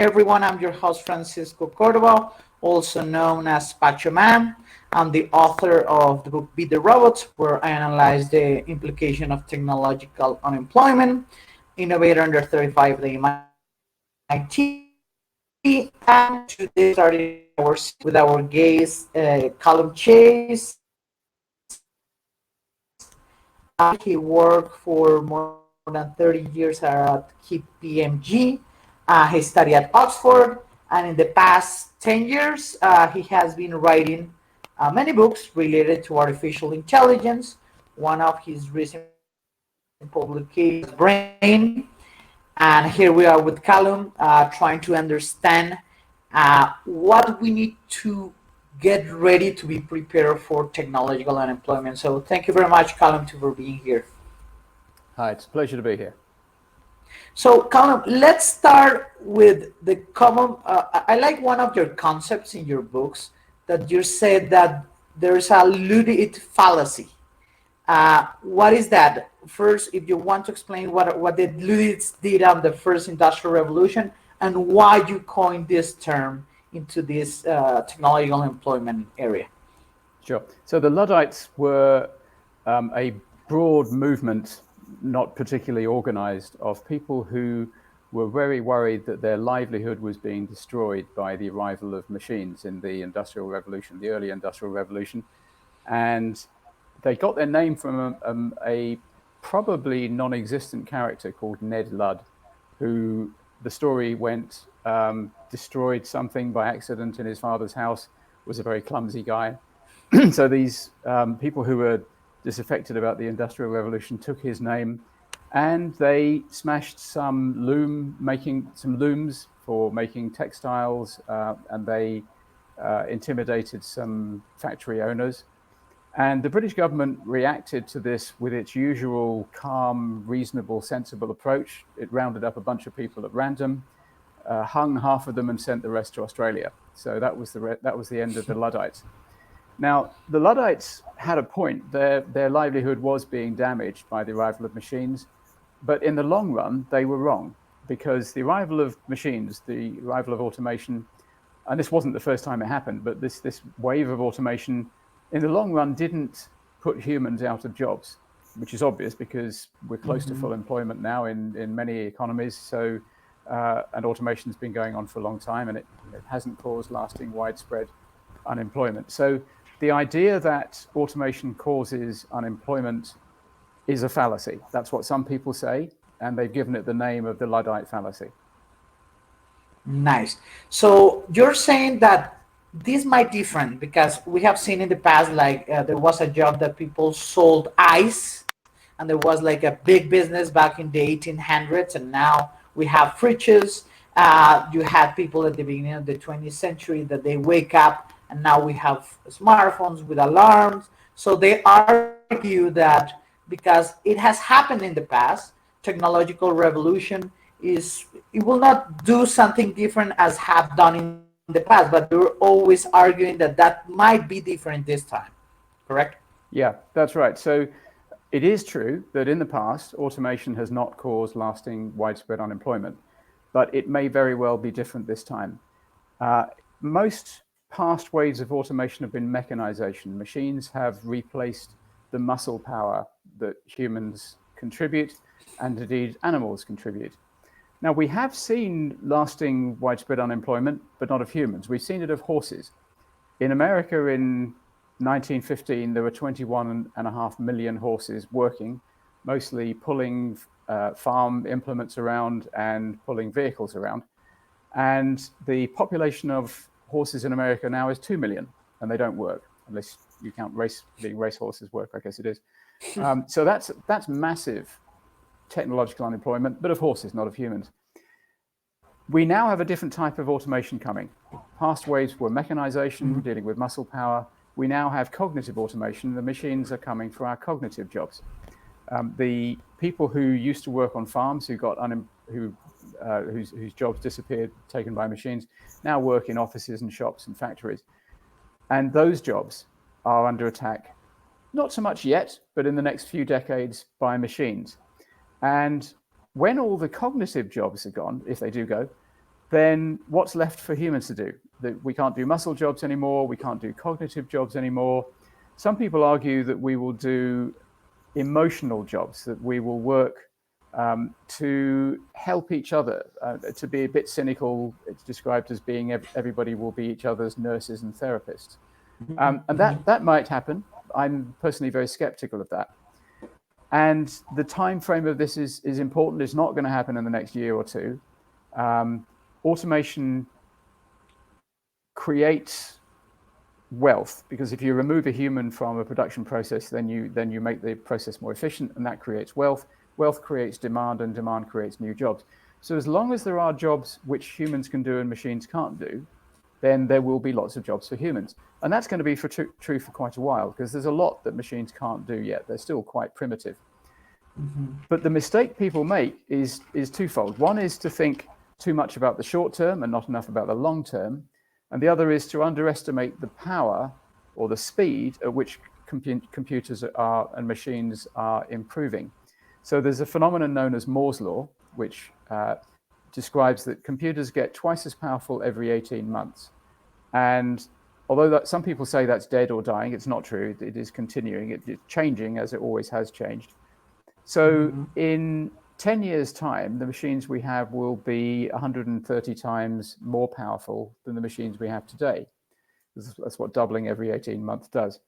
everyone. I'm your host, Francisco Cordova, also known as Pacho Man. I'm the author of the book Beat the Robots, where I analyze the implication of technological unemployment, innovator under 35 at the MIT, and today starting our with our guest, Calum Chace. He worked for more than 30 years at KPMG. He studied at Oxford, and in the past 10 years, he has been writing many books related to artificial intelligence. One of his recent publications, Brain. And here we are with Calum, trying to understand what we need to get ready to be prepared for technological unemployment. So thank you very much, Calum, for being here. Hi, it's a pleasure to be here. So, Calum, let's start with the common. I like one of your concepts in your books that you said that there's a Luddite fallacy. What is that? First, if you want to explain what the Luddites did on the first industrial revolution and why you coined this term into this technological employment area. Sure. So the Luddites were a broad movement, not particularly organized, of people who were very worried that their livelihood was being destroyed by the arrival of machines in the Industrial Revolution, the early Industrial Revolution. And they got their name from a probably non-existent character called Ned Ludd, who the story went destroyed something by accident in his father's house, was a very clumsy guy. So these people who were disaffected about the Industrial Revolution took his name, and they smashed some looms for making textiles, and they intimidated some factory owners. And the British government reacted to this with its usual calm, reasonable, sensible approach. It rounded up a bunch of people at random, hung half of them, and sent the rest to Australia. So that was the end of the Luddites. Now, the Luddites had a point. Their livelihood was being damaged by the arrival of machines, but in the long run, they were wrong, because the arrival of machines, the arrival of automation, and this wasn't the first time it happened, but this wave of automation, in the long run, didn't put humans out of jobs, which is obvious because we're close to full employment now in many economies. So, and automation's been going on for a long time, and it hasn't caused lasting widespread unemployment. So the idea that automation causes unemployment is a fallacy. That's what some people say, and they've given it the name of the Luddite fallacy. Nice. So you're saying that this might different because we have seen in the past, like there was a job that people sold ice, and there was like a big business back in the 1800s, and now we have fridges. You had people at the beginning of the 20th century that they wake up, and now we have smartphones with alarms. So they argue that because it has happened in the past, technological revolution it will not do something different as have done in the past, but they're always arguing that might be different this time, correct? Yeah, that's right. So it is true that in the past, automation has not caused lasting widespread unemployment, but it may very well be different this time. Most past waves of automation have been mechanization. Machines have replaced the muscle power that humans contribute, and indeed animals contribute. Now, we have seen lasting widespread unemployment, but not of humans. We've seen it of horses. In America in 1915, there were 21.5 million horses working, mostly pulling farm implements around and pulling vehicles around. And the population of horses in America now is 2 million, and they don't work, unless you count being race horses work, I guess it is. So that's massive technological unemployment, but of horses, not of humans. We now have a different type of automation coming. Past waves were mechanization, dealing with muscle power. We now have cognitive automation. The machines are coming for our cognitive jobs. The people who used to work on farms, whose jobs disappeared, taken by machines, now work in offices and shops and factories. And those jobs are under attack, not so much yet, but in the next few decades by machines. And when all the cognitive jobs are gone, if they do go, then what's left for humans to do? That we can't do muscle jobs anymore, we can't do cognitive jobs anymore. Some people argue that we will do emotional jobs, that we will work to help each other. To be a bit cynical, it's described as being everybody will be each other's nurses and therapists. And that might happen. I'm personally very skeptical of that. And the time frame of this is important. It's not going to happen in the next year or two. Automation creates wealth, because if you remove a human from a production process, then you make the process more efficient, and that creates wealth. Wealth creates demand, and demand creates new jobs. So as long as there are jobs which humans can do and machines can't do, then there will be lots of jobs for humans. And that's going to be true for quite a while, because there's a lot that machines can't do yet. They're still quite primitive. But the mistake people make is twofold. One is to think too much about the short term and not enough about the long term. And the other is to underestimate the power or the speed at which computers and machines are improving. So there's a phenomenon known as Moore's law, which describes that computers get twice as powerful every 18 months. And although some people say that's dead or dying, it's not true. It is continuing. It's changing, as it always has changed. So in 10 years' time, the machines we have will be 130 times more powerful than the machines we have today. That's what doubling every 18 months does.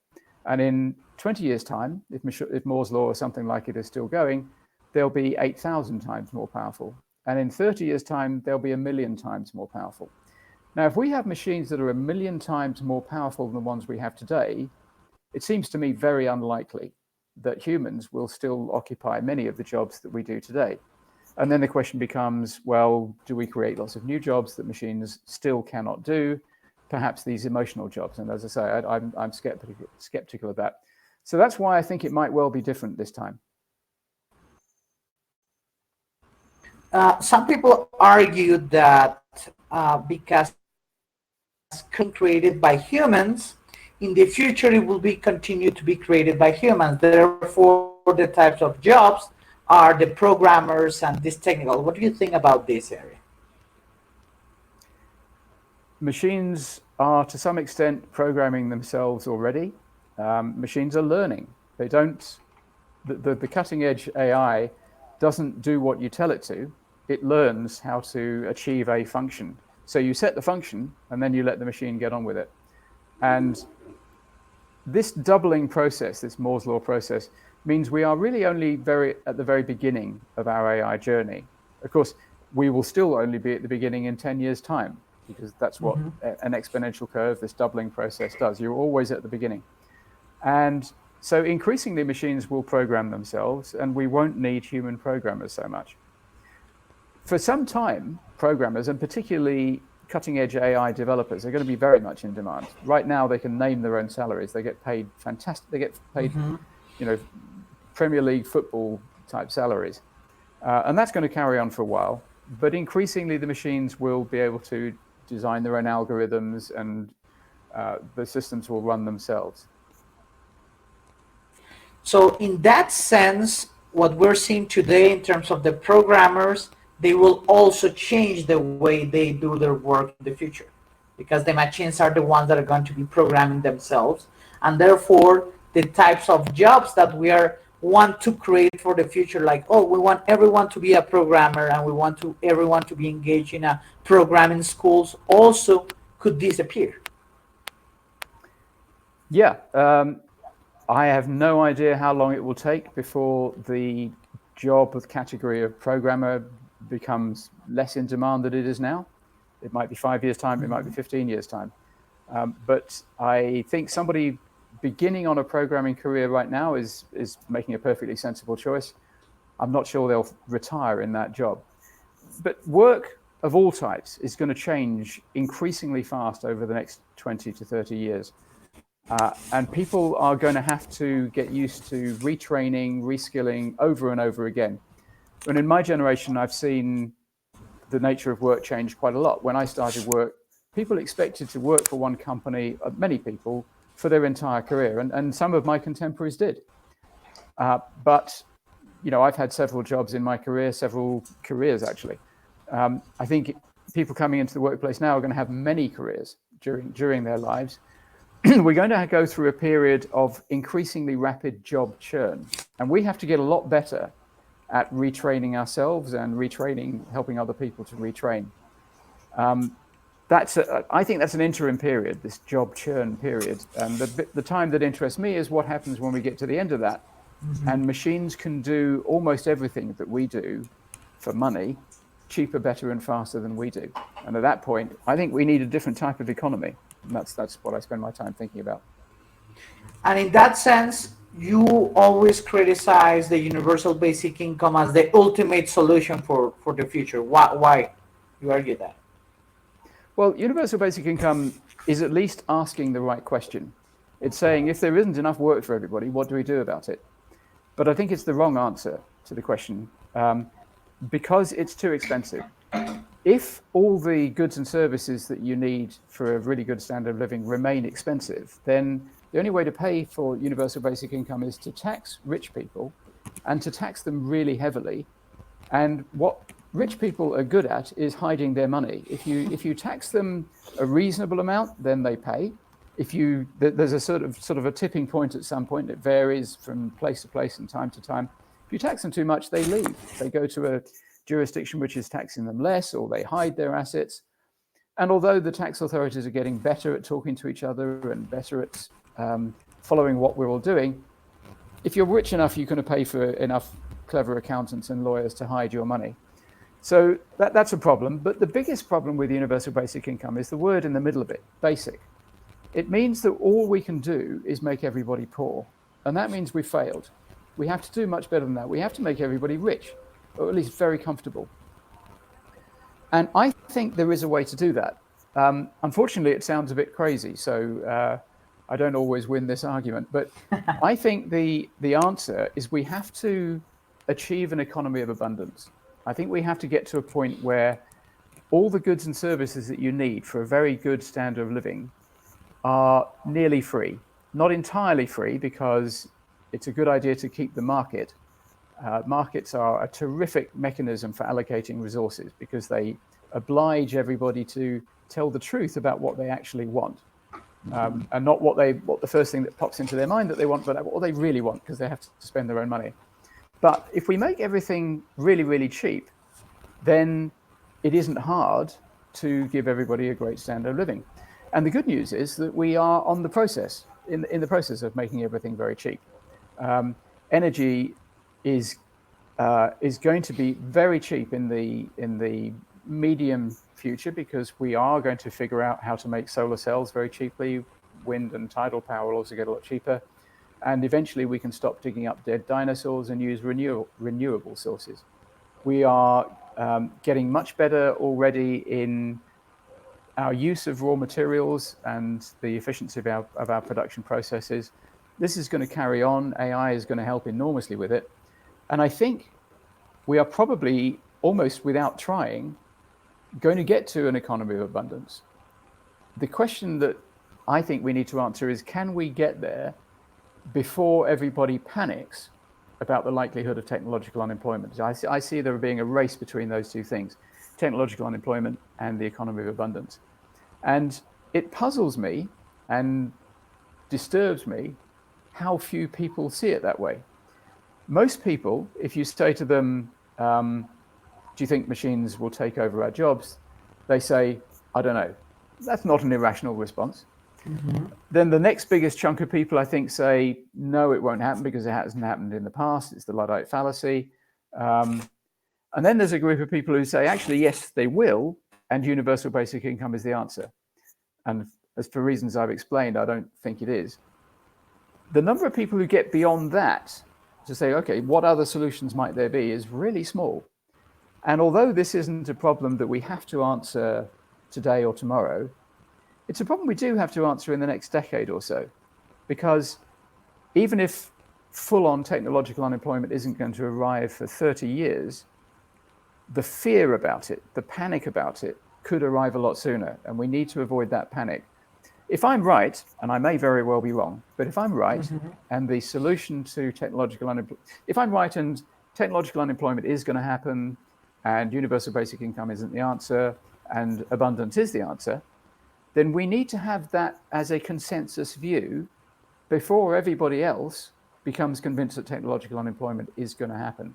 And in 20 years' time, if Moore's law or something like it is still going, they'll be 8,000 times more powerful. And in 30 years' time, they'll be 1,000,000 times more powerful. Now, if we have machines that are 1,000,000 times more powerful than the ones we have today, it seems to me very unlikely that humans will still occupy many of the jobs that we do today. And then the question becomes, well, do we create lots of new jobs that machines still cannot do? Perhaps these emotional jobs. And as I say, I'm skeptical of that. So that's why I think it might well be different this time. Some people argue that because created by humans, in the future it will be continued to be created by humans. Therefore, the types of jobs are the programmers and this technical. What do you think about this area? Machines are to some extent programming themselves already. Machines are learning. They don't. The cutting edge AI doesn't do what you tell it to. It learns how to achieve a function. So you set the function, and then you let the machine get on with it. And this doubling process, this Moore's law process, means we are really only at the very beginning of our AI journey. Of course, we will still only be at the beginning in 10 years' time, because that's what an exponential curve, this doubling process, does. You're always at the beginning. And so increasingly machines will program themselves, and we won't need human programmers so much. For some time, programmers, and particularly cutting-edge AI developers, are going to be very much in demand. Right now, they can name their own salaries. They get paid fantastic. They get paid, Premier League football type salaries, and that's going to carry on for a while. But increasingly, the machines will be able to design their own algorithms, and the systems will run themselves. So, in that sense, what we're seeing today in terms of the programmers, they will also change the way they do their work in the future, because the machines are the ones that are going to be programming themselves, and therefore the types of jobs that we want to create for the future, like, we want everyone to be a programmer and we want everyone to be engaged in a programming schools, also could disappear. Yeah, I have no idea how long it will take before the job with category of programmer becomes less in demand than it is now. It might be 5 years' time, it might be 15 years' time. But I think somebody beginning on a programming career right now is making a perfectly sensible choice. I'm not sure they'll retire in that job. But work of all types is going to change increasingly fast over the next 20 to 30 years. And people are going to have to get used to retraining, reskilling over and over again. And in my generation, I've seen the nature of work change quite a lot. When I started work, people expected to work for one company, many people, for their entire career. And some of my contemporaries did. But, I've had several jobs in my career, several careers, actually. I think people coming into the workplace now are going to have many careers during their lives. We're going to go through a period of increasingly rapid job churn, and we have to get a lot better at retraining ourselves and helping other people to retrain. I think that's an interim period, this job churn period. And the time that interests me is what happens when we get to the end of that. And machines can do almost everything that we do for money, cheaper, better, and faster than we do. And at that point, I think we need a different type of economy. And that's what I spend my time thinking about. And in that sense, you always criticize the universal basic income as the ultimate solution for the future. Why you argue that? Well, universal basic income is at least asking the right question. It's saying, if there isn't enough work for everybody, what do we do about it? But I think it's the wrong answer to the question, because it's too expensive. If all the goods and services that you need for a really good standard of living remain expensive, then the only way to pay for universal basic income is to tax rich people and to tax them really heavily. And what rich people are good at is hiding their money. If you tax them a reasonable amount, then they pay. There's a sort of a tipping point at some point. It varies from place to place and time to time. If you tax them too much, they leave. They go to a jurisdiction which is taxing them less, or they hide their assets. And although the tax authorities are getting better at talking to each other and better at following what we're all doing, if you're rich enough, you can pay for enough clever accountants and lawyers to hide your money. So that's a problem. But the biggest problem with universal basic income is the word in the middle of it, basic. It means that all we can do is make everybody poor. And that means we've failed. We have to do much better than that. We have to make everybody rich, or at least very comfortable. And I think there is a way to do that. Unfortunately, it sounds a bit crazy, so I don't always win this argument. But I think the answer is we have to achieve an economy of abundance. I think we have to get to a point where all the goods and services that you need for a very good standard of living are nearly free. Not entirely free, because it's a good idea to keep the market. Markets are a terrific mechanism for allocating resources, because they oblige everybody to tell the truth about what they actually want, and not what the first thing that pops into their mind that they want, but what they really want, because they have to spend their own money. But if we make everything really, really cheap, then it isn't hard to give everybody a great standard of living. And the good news is that we are in the process of making everything very cheap. Energy is going to be very cheap in the medium future, because we are going to figure out how to make solar cells very cheaply. Wind and tidal power will also get a lot cheaper. And eventually we can stop digging up dead dinosaurs and use renewable sources. We are getting much better already in our use of raw materials and the efficiency of our production processes. This is going to carry on. AI is going to help enormously with it. And I think we are probably, almost without trying, going to get to an economy of abundance. The question that I think we need to answer is, can we get there before everybody panics about the likelihood of technological unemployment? I see there being a race between those two things, technological unemployment and the economy of abundance. And it puzzles me and disturbs me how few people see it that way. Most people, if you say to them, do you think machines will take over our jobs? They say, I don't know. That's not an irrational response. Mm-hmm. Then the next biggest chunk of people, I think, say, no, it won't happen because it hasn't happened in the past. It's the Luddite fallacy. And then there's a group of people who say, actually, yes, they will, and universal basic income is the answer. And as for reasons I've explained, I don't think it is. The number of people who get beyond that to say, okay, what other solutions might there be, is really small. And although this isn't a problem that we have to answer today or tomorrow, it's a problem we do have to answer in the next decade or so. Because even if full-on technological unemployment isn't going to arrive for 30 years, the fear about it, the panic about it, could arrive a lot sooner, and we need to avoid that panic. If I'm right, and I may very well be wrong, but if I'm right, mm-hmm. and the solution to technological unemployment, if I'm right and technological unemployment is going to happen, and universal basic income isn't the answer, and abundance is the answer, then we need to have that as a consensus view before everybody else becomes convinced that technological unemployment is going to happen.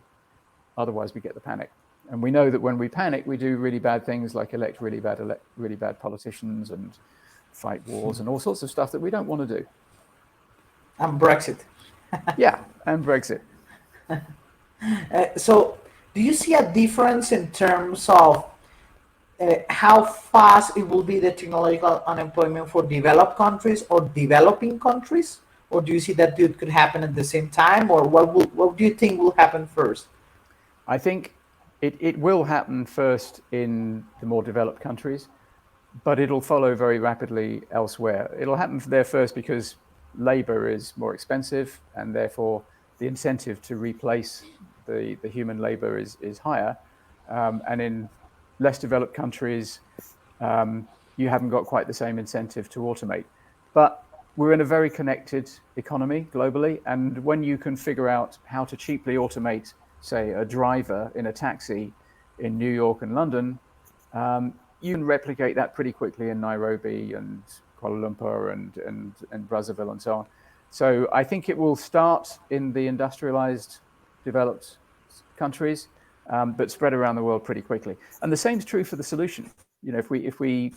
Otherwise, we get the panic. And we know that when we panic, we do really bad things like elect really bad politicians and fight wars and all sorts of stuff that we don't want to do. And Brexit. Yeah, and Brexit. So, do you see a difference in terms of how fast it will be the technological unemployment for developed countries or developing countries? Or do you see that it could happen at the same time? Or what do you think will happen first? I think it will happen first in the more developed countries, but it'll follow very rapidly elsewhere. It'll happen there first because labor is more expensive, and therefore the incentive to replace the human labor is higher. And in less developed countries, you haven't got quite the same incentive to automate. But we're in a very connected economy globally, and when you can figure out how to cheaply automate, say, a driver in a taxi in New York and London, you can replicate that pretty quickly in Nairobi and Kuala Lumpur and Brazzaville and so on. So I think it will start in the industrialized, developed countries, but spread around the world pretty quickly. And the same is true for the solution. You know, if we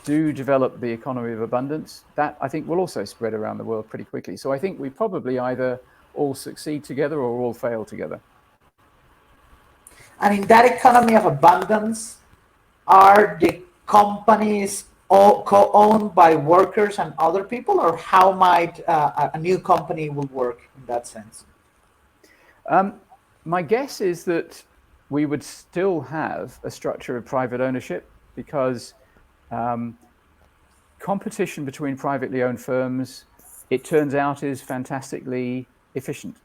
do develop the economy of abundance, that I think will also spread around the world pretty quickly. So I think we probably either all succeed together or all fail together. And in that economy of abundance, are the companies all co-owned by workers and other people, or how might a new company will work in that sense? My guess is that we would still have a structure of private ownership because competition between privately owned firms, it turns out, is fantastically efficient.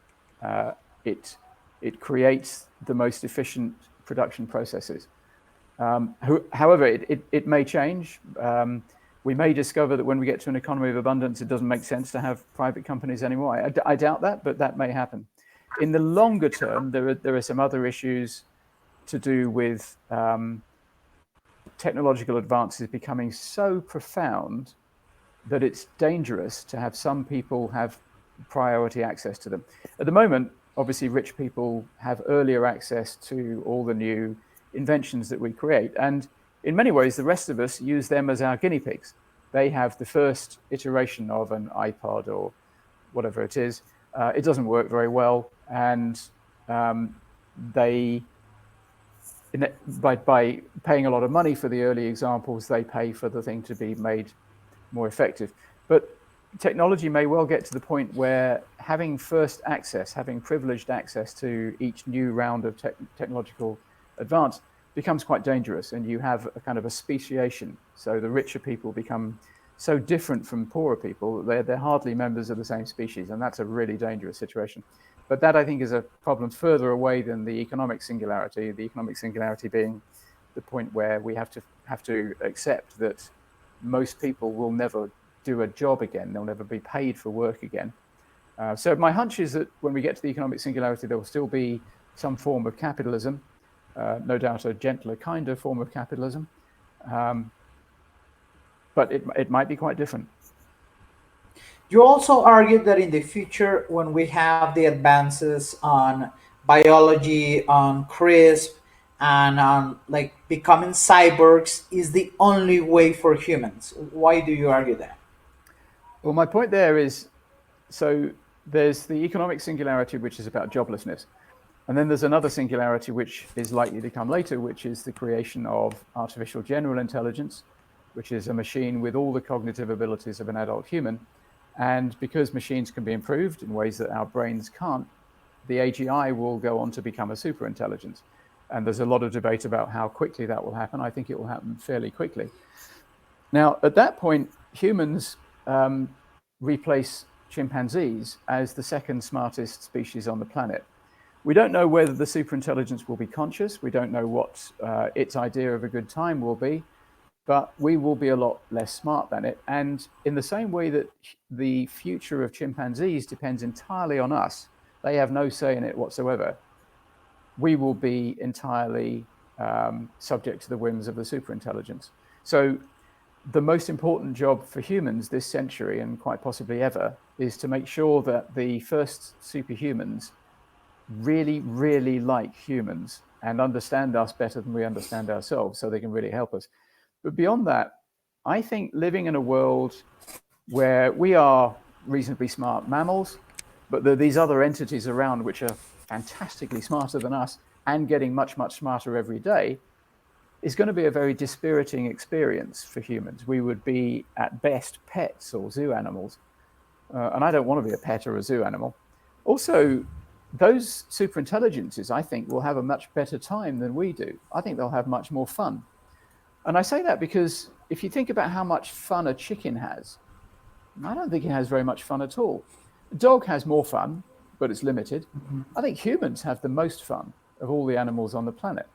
It creates the most efficient production processes. However, it may change. We may discover that when we get to an economy of abundance, it doesn't make sense to have private companies anymore. I doubt that, but that may happen. In the longer term, there are some other issues to do with technological advances becoming so profound that it's dangerous to have some people have priority access to them. At the moment, obviously, rich people have earlier access to all the new inventions that we create. And in many ways, the rest of us use them as our guinea pigs. They have the first iteration of an iPod or whatever it is. It doesn't work very well. And by paying a lot of money for the early examples, they pay for the thing to be made more effective. But technology may well get to the point where having first access, having privileged access to each new round of technological advance becomes quite dangerous, and you have a kind of a speciation. So the richer people become so different from poorer people, they're hardly members of the same species, and that's a really dangerous situation. But that, I think, is a problem further away than the economic singularity being the point where we have to accept that most people will never do a job again. They'll never be paid for work again. So my hunch is that when we get to the economic singularity, there will still be some form of capitalism, no doubt a gentler, kinder form of capitalism. But it might be quite different. You also argued that in the future, when we have the advances on biology, on CRISP, and on like becoming cyborgs, is the only way for humans. Why do you argue that? Well, my point there is, so there's the economic singularity, which is about joblessness. And then there's another singularity, which is likely to come later, which is the creation of artificial general intelligence, which is a machine with all the cognitive abilities of an adult human. And because machines can be improved in ways that our brains can't, the AGI will go on to become a superintelligence. And there's a lot of debate about how quickly that will happen. I think it will happen fairly quickly. Now, at that point, humans replace chimpanzees as the second smartest species on the planet. We don't know whether the superintelligence will be conscious. We don't know what its idea of a good time will be. But we will be a lot less smart than it. And in the same way that the future of chimpanzees depends entirely on us, they have no say in it whatsoever, we will be entirely subject to the whims of the superintelligence. So the most important job for humans this century, and quite possibly ever, is to make sure that the first superhumans really, really like humans and understand us better than we understand ourselves, so they can really help us. But beyond that, I think living in a world where we are reasonably smart mammals, but there are these other entities around which are fantastically smarter than us and getting much, much smarter every day, is going to be a very dispiriting experience for humans. We would be, at best, pets or zoo animals. And I don't want to be a pet or a zoo animal. Also, those superintelligences, I think, will have a much better time than we do. I think they'll have much more fun. And I say that because if you think about how much fun a chicken has, I don't think it has very much fun at all. A dog has more fun, but it's limited. I think humans have the most fun of all the animals on the planet.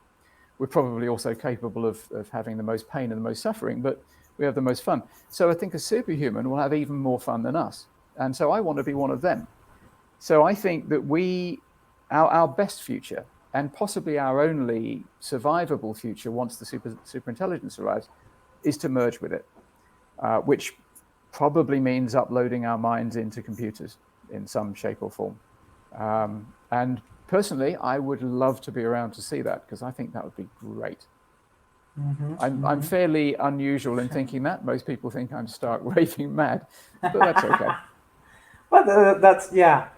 We're probably also capable of having the most pain and the most suffering, but we have the most fun. So I think a superhuman will have even more fun than us. And so I want to be one of them. So I think that our best future, and possibly our only survivable future once the superintelligence arrives, is to merge with it, which probably means uploading our minds into computers in some shape or form. And personally, I would love to be around to see that, because I think that would be great. I'm fairly unusual in thinking that. Most people think I'm stark raving mad, but that's okay. But that's, yeah.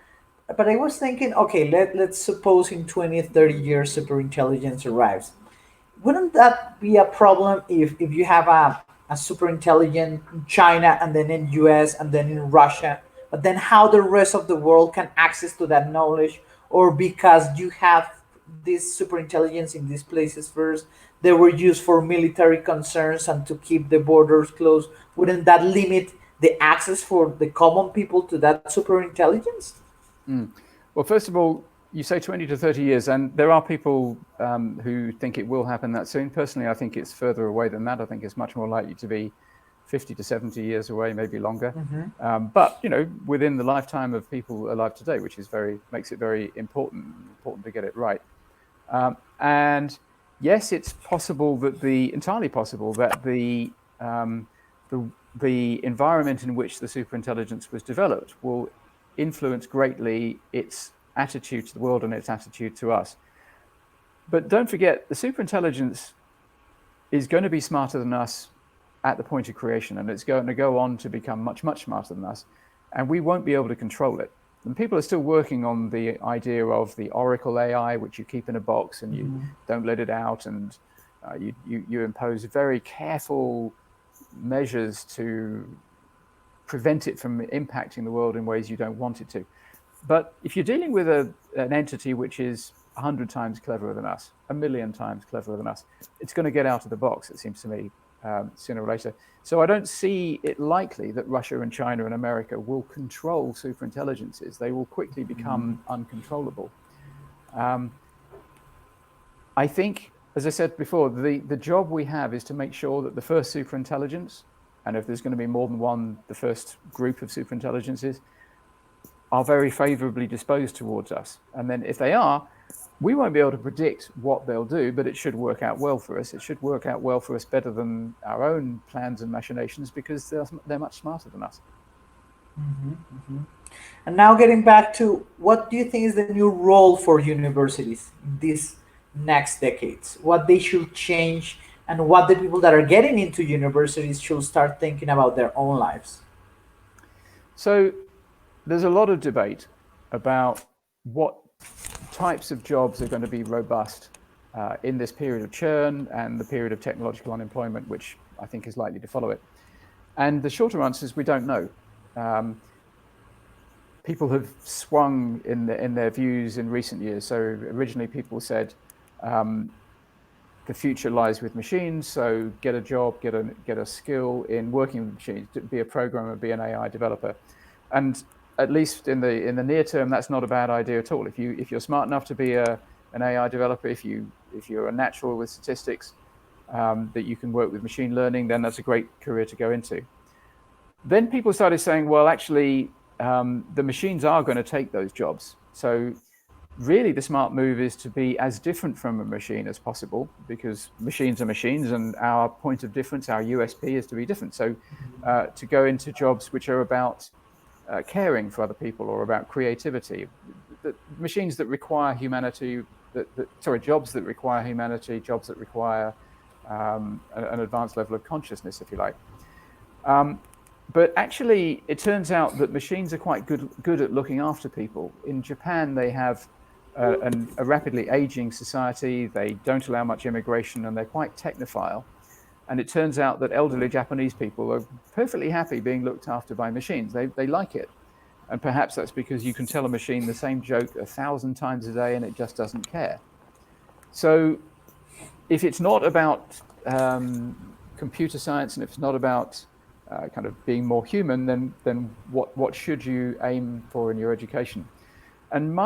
But I was thinking, okay, let's suppose in 20, 30 years superintelligence arrives. Wouldn't that be a problem if you have a super intelligent in China and then in US and then in Russia, but then how the rest of the world can access to that knowledge? Or because you have this super intelligence in these places first, they were used for military concerns and to keep the borders closed, wouldn't that limit the access for the common people to that super intelligence? Well, first of all, you say 20 to 30 years, and there are people who think it will happen that soon. Personally, I think it's further away than that. I think it's much more likely to be 50 to 70 years away, maybe longer. But, within the lifetime of people alive today, which is makes it very important to get it right. And yes, it's possible that entirely possible that the environment in which the superintelligence was developed will influence greatly its attitude to the world and its attitude to us. But don't forget, the superintelligence is going to be smarter than us at the point of creation, and it's going to go on to become much, much smarter than us, and we won't be able to control it. And people are still working on the idea of the Oracle AI, which you keep in a box and you don't let it out, and you impose very careful measures to prevent it from impacting the world in ways you don't want it to. But if you're dealing with an entity which is 100 times cleverer than us, 1,000,000 times cleverer than us, it's going to get out of the box, it seems to me, sooner or later. So I don't see it likely that Russia and China and America will control superintelligences. They will quickly become uncontrollable. I think, as I said before, the job we have is to make sure that the first superintelligence, and if there's going to be more than one, the first group of superintelligences, are very favorably disposed towards us. And then if they are, we won't be able to predict what they'll do, but it should work out well for us. It should work out well for us better than our own plans and machinations, because they're much smarter than us. And now getting back to, what do you think is the new role for universities in these next decades? What they should change, and what the people that are getting into universities should start thinking about their own lives? So there's a lot of debate about what types of jobs are going to be robust in this period of churn and the period of technological unemployment, which I think is likely to follow it. And the shorter answer is we don't know. People have swung in their views in recent years. So originally people said the future lies with machines, so get a job, get a skill in working with machines, be a programmer, be an AI developer. And at least in the near term, that's not a bad idea at all. If you're smart enough to be an AI developer, if you're a natural with statistics, that you can work with machine learning, then that's a great career to go into. Then people started saying, well, actually, the machines are going to take those jobs. So really the smart move is to be as different from a machine as possible, because machines are machines, and our point of difference, our USP, is to be different. So to go into jobs which are about caring for other people or about creativity, the machines that require humanity, jobs that require humanity, jobs that require an advanced level of consciousness, if you like. But actually, it turns out that machines are quite good at looking after people. In Japan, they have a rapidly aging society. They don't allow much immigration, and they're quite technophile. And it turns out that elderly Japanese people are perfectly happy being looked after by machines. They like it. And perhaps that's because you can tell a machine the same joke 1,000 times a day and it just doesn't care. So if it's not about computer science, and if it's not about kind of being more human, then what should you aim for in your education? And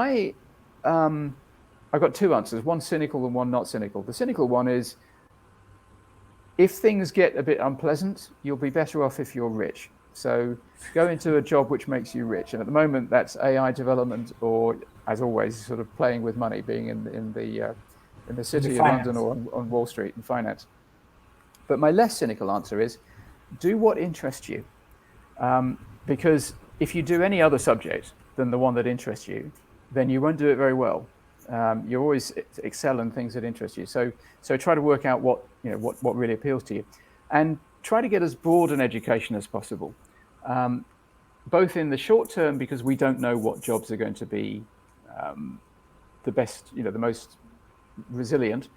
I've got two answers, one cynical and one not cynical. The cynical one is, if things get a bit unpleasant, you'll be better off if you're rich. So go into a job which makes you rich. And at the moment, that's AI development, or, as always, sort of playing with money, being in the city of London or on Wall Street in finance. But my less cynical answer is, do what interests you. Because if you do any other subject than the one that interests you, then you won't do it very well. You always excel in things that interest you. So try to work out what really appeals to you, and try to get as broad an education as possible, both in the short term, because we don't know what jobs are going to be the best, the most resilient,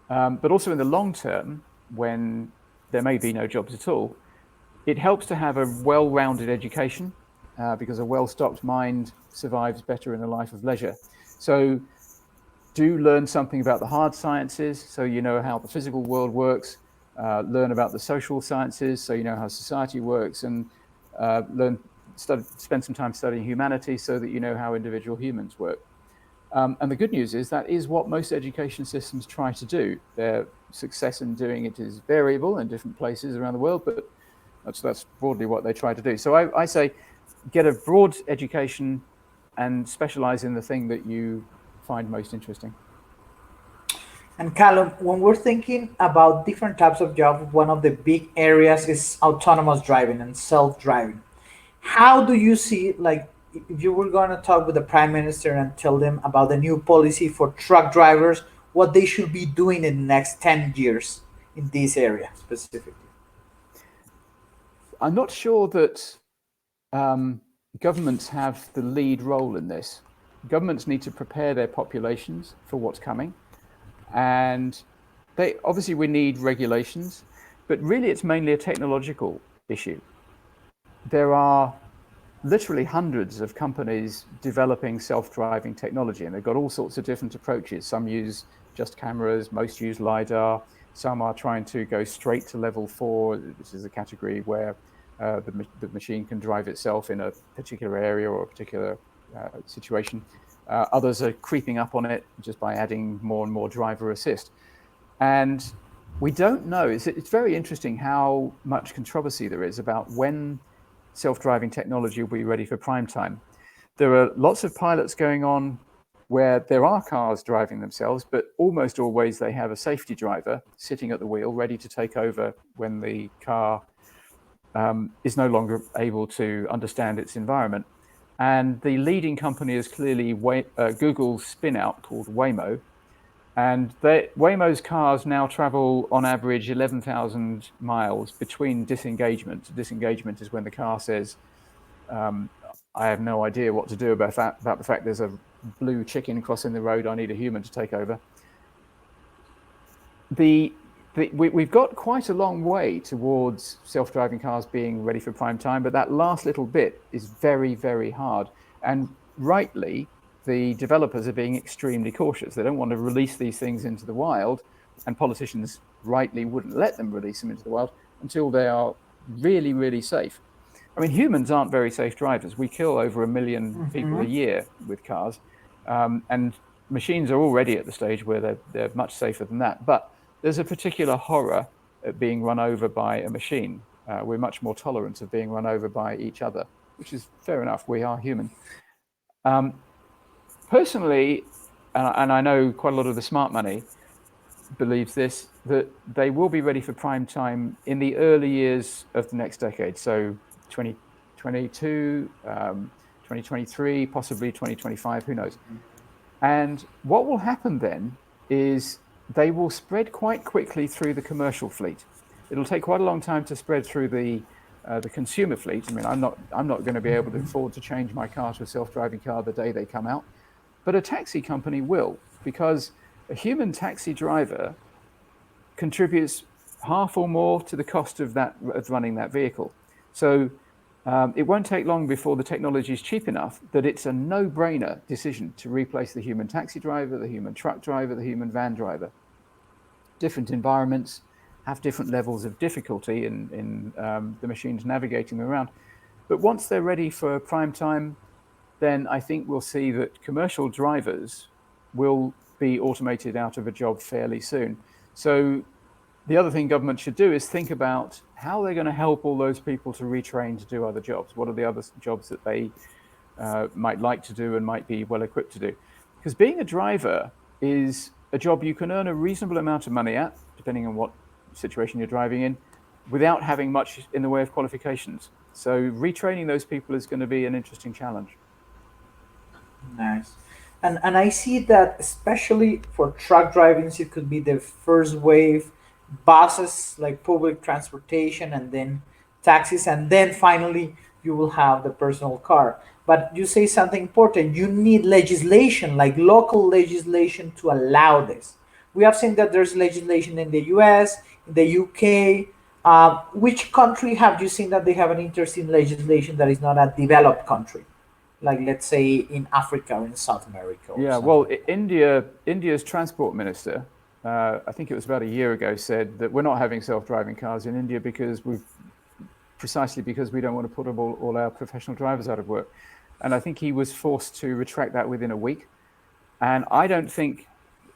but also in the long term, when there may be no jobs at all. It helps to have a well-rounded education, because a well-stocked mind survives better in a life of leisure. So do learn something about the hard sciences, so you know how the physical world works. Learn about the social sciences, so you know how society works, and spend some time studying humanity, so that you know how individual humans work. And the good news is that is what most education systems try to do. Their success in doing it is variable in different places around the world, but that's broadly what they try to do. So I say, get a broad education and specialize in the thing that you find most interesting. And Calum, when we're thinking about different types of jobs, one of the big areas is autonomous driving and self-driving. How do you see, like, if you were going to talk with the prime minister and tell them about the new policy for truck drivers, what they should be doing in the next 10 years in this area specifically? I'm not sure that governments have the lead role in this. Governments need to prepare their populations for what's coming. And we need regulations, but really it's mainly a technological issue. There are literally hundreds of companies developing self-driving technology, and they've got all sorts of different approaches. Some use just cameras, most use LiDAR. Some are trying to go straight to level 4, which is a category where the machine can drive itself in a particular area or a particular situation. Others are creeping up on it just by adding more and more driver assist. And we don't know. It's very interesting how much controversy there is about when self-driving technology will be ready for prime time. There are lots of pilots going on where there are cars driving themselves, but almost always they have a safety driver sitting at the wheel, ready to take over when the car is no longer able to understand its environment. And the leading company is clearly Google's spin-out called Waymo. And Waymo's cars now travel on average 11,000 miles between disengagement. Disengagement is when the car says, I have no idea what to do about the fact there's a blue chicken crossing the road, I need a human to take over. We've got quite a long way towards self-driving cars being ready for prime time, but that last little bit is very, very hard. And rightly, the developers are being extremely cautious. They don't want to release these things into the wild, and politicians rightly wouldn't let them release them into the wild until they are really, really safe. I mean, humans aren't very safe drivers. We kill over 1 million people a year with cars, and machines are already at the stage where they're much safer than that. But there's a particular horror at being run over by a machine. We're much more tolerant of being run over by each other, which is fair enough. We are human. Personally, and I know quite a lot of the smart money believes this, that they will be ready for prime time in the early years of the next decade. So 2022, 2023, possibly 2025, who knows? And what will happen then is they will spread quite quickly through the commercial fleet. It'll take quite a long time to spread through the consumer fleet. I mean, I'm not going to be able to afford to change my car to a self-driving car the day they come out, but a taxi company will, because a human taxi driver contributes half or more to the cost of running that vehicle. So it won't take long before the technology is cheap enough that it's a no-brainer decision to replace the human taxi driver, the human truck driver, the human van driver. Different environments have different levels of difficulty in the machines navigating them around. But once they're ready for prime time, then I think we'll see that commercial drivers will be automated out of a job fairly soon. So the other thing government should do is think about how they're going to help all those people to retrain to do other jobs. What are the other jobs that they might like to do and might be well equipped to do? Because being a driver is a job you can earn a reasonable amount of money at, depending on what situation you're driving in, without having much in the way of qualifications. So retraining those people is going to be an interesting challenge. Nice. And I see that especially for truck driving, it could be the first wave, buses like public transportation, and then taxis, and then finally you will have the personal car. But you say something important. You need legislation, like local legislation, to allow this. We have seen that there's legislation in the US, in the UK. Which country have you seen that they have an interesting legislation that is not a developed country? Like let's say in Africa or in South America or Yeah, something well, like that. India's transport minister, I think it was about a year ago, said that we're not having self-driving cars in India precisely because we don't want to put all our professional drivers out of work. And I think he was forced to retract that within a week. And I don't think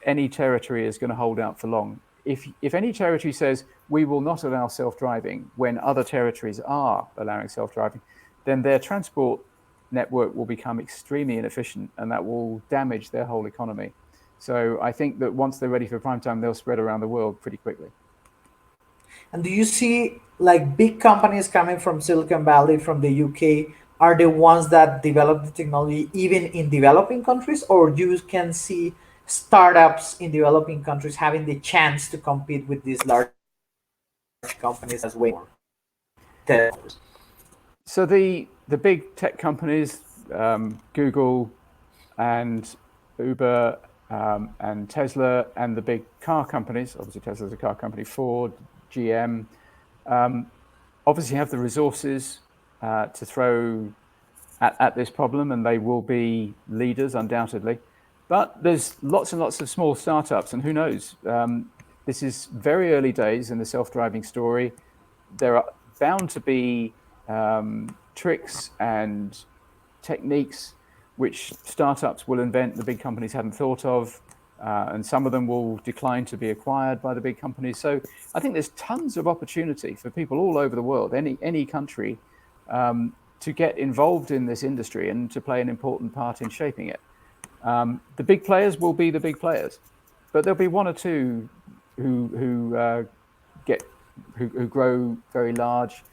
any territory is going to hold out for long. If any territory says we will not allow self-driving when other territories are allowing self-driving, then their transport network will become extremely inefficient, and that will damage their whole economy. So I think that once they're ready for prime time, they'll spread around the world pretty quickly. And do you see like big companies coming from Silicon Valley, from the UK, are the ones that develop the technology even in developing countries, or you can see startups in developing countries having the chance to compete with these large companies as way more tech? So the big tech companies, Google and Uber and Tesla, and the big car companies, obviously Tesla's a car company, Ford, GM, obviously have the resources to throw at this problem, and they will be leaders undoubtedly. But there's lots and lots of small startups, and who knows? This is very early days in the self-driving story. There are bound to be tricks and techniques which startups will invent the big companies hadn't thought of, and some of them will decline to be acquired by the big companies. So I think there's tons of opportunity for people all over the world, any country, to get involved in this industry and to play an important part in shaping it. The big players will be the big players, but there'll be one or two who grow very large,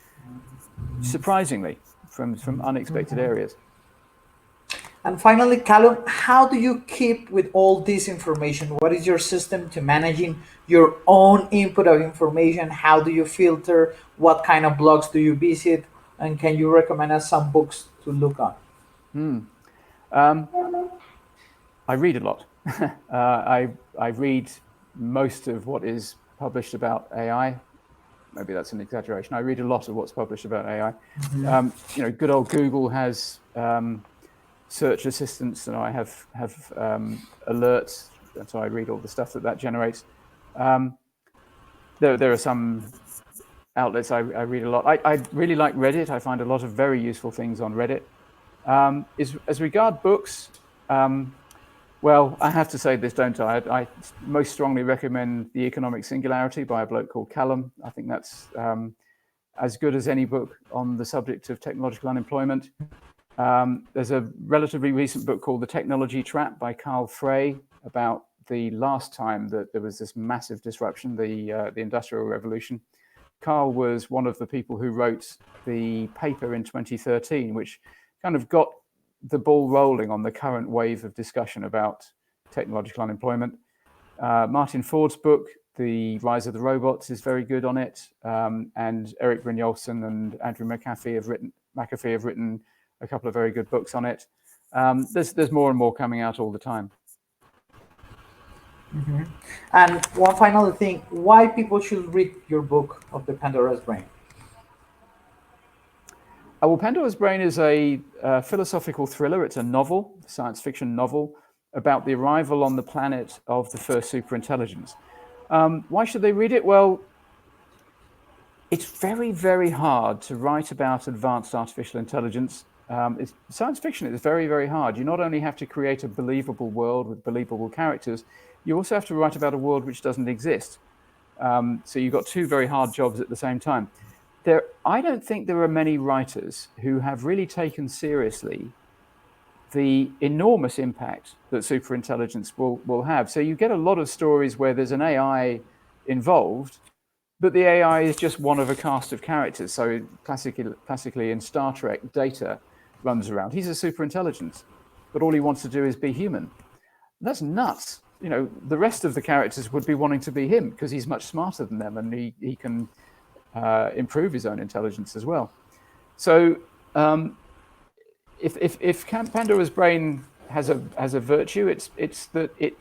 surprisingly, from unexpected areas. And finally, Calum, how do you keep with all this information? What is your system to managing your own input of information? How do you filter? What kind of blogs do you visit? And can you recommend us some books to look on? Um, I read a lot. I read most of what is published about AI. Maybe that's an exaggeration. I read a lot of what's published about AI. Good old Google has search assistants, and I have alerts, and so I read all the stuff that generates. There are some outlets I read a lot. I really like Reddit. I find a lot of very useful things on Reddit. As regard books, well, I have to say this, don't I? I most strongly recommend The Economic Singularity by a bloke called Calum. I think that's as good as any book on the subject of technological unemployment. There's a relatively recent book called The Technology Trap by Carl Frey, about the last time that there was this massive disruption, the Industrial Revolution. Carl was one of the people who wrote the paper in 2013, which kind of got the ball rolling on the current wave of discussion about technological unemployment. Martin Ford's book, The Rise of the Robots, is very good on it, and Eric Brynjolfsson and Andrew McAfee have written a couple of very good books on it. There's more and more coming out all the time. Mm-hmm. And one final thing, why people should read your book of the Pandora's Brain? Well, Pandora's Brain is a philosophical thriller. It's a novel, science fiction novel, about the arrival on the planet of the first superintelligence. Why should they read it? Well, it's very, very hard to write about advanced artificial intelligence. It's science fiction. It's very, very hard. You not only have to create a believable world with believable characters, you also have to write about a world which doesn't exist. So you've got two very hard jobs at the same time. I don't think there are many writers who have really taken seriously the enormous impact that superintelligence will have. So you get a lot of stories where there's an AI involved, but the AI is just one of a cast of characters. So classically in Star Trek, Data runs around. He's a superintelligence, but all he wants to do is be human. That's nuts. The rest of the characters would be wanting to be him because he's much smarter than them, and he can improve his own intelligence as well. So if Pandora's Brain has a virtue, it's that it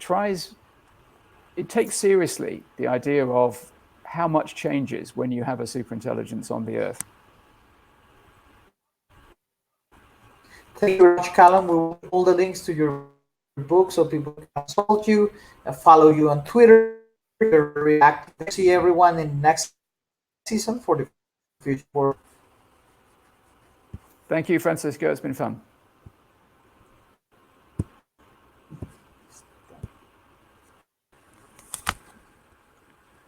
takes seriously the idea of how much changes when you have a superintelligence on the Earth. Thank you very much, Calum. We will put all the links to your book so people can consult you, follow you on Twitter. You're very active. See everyone in next season for the future. Thank you, Francisco. It's been fun.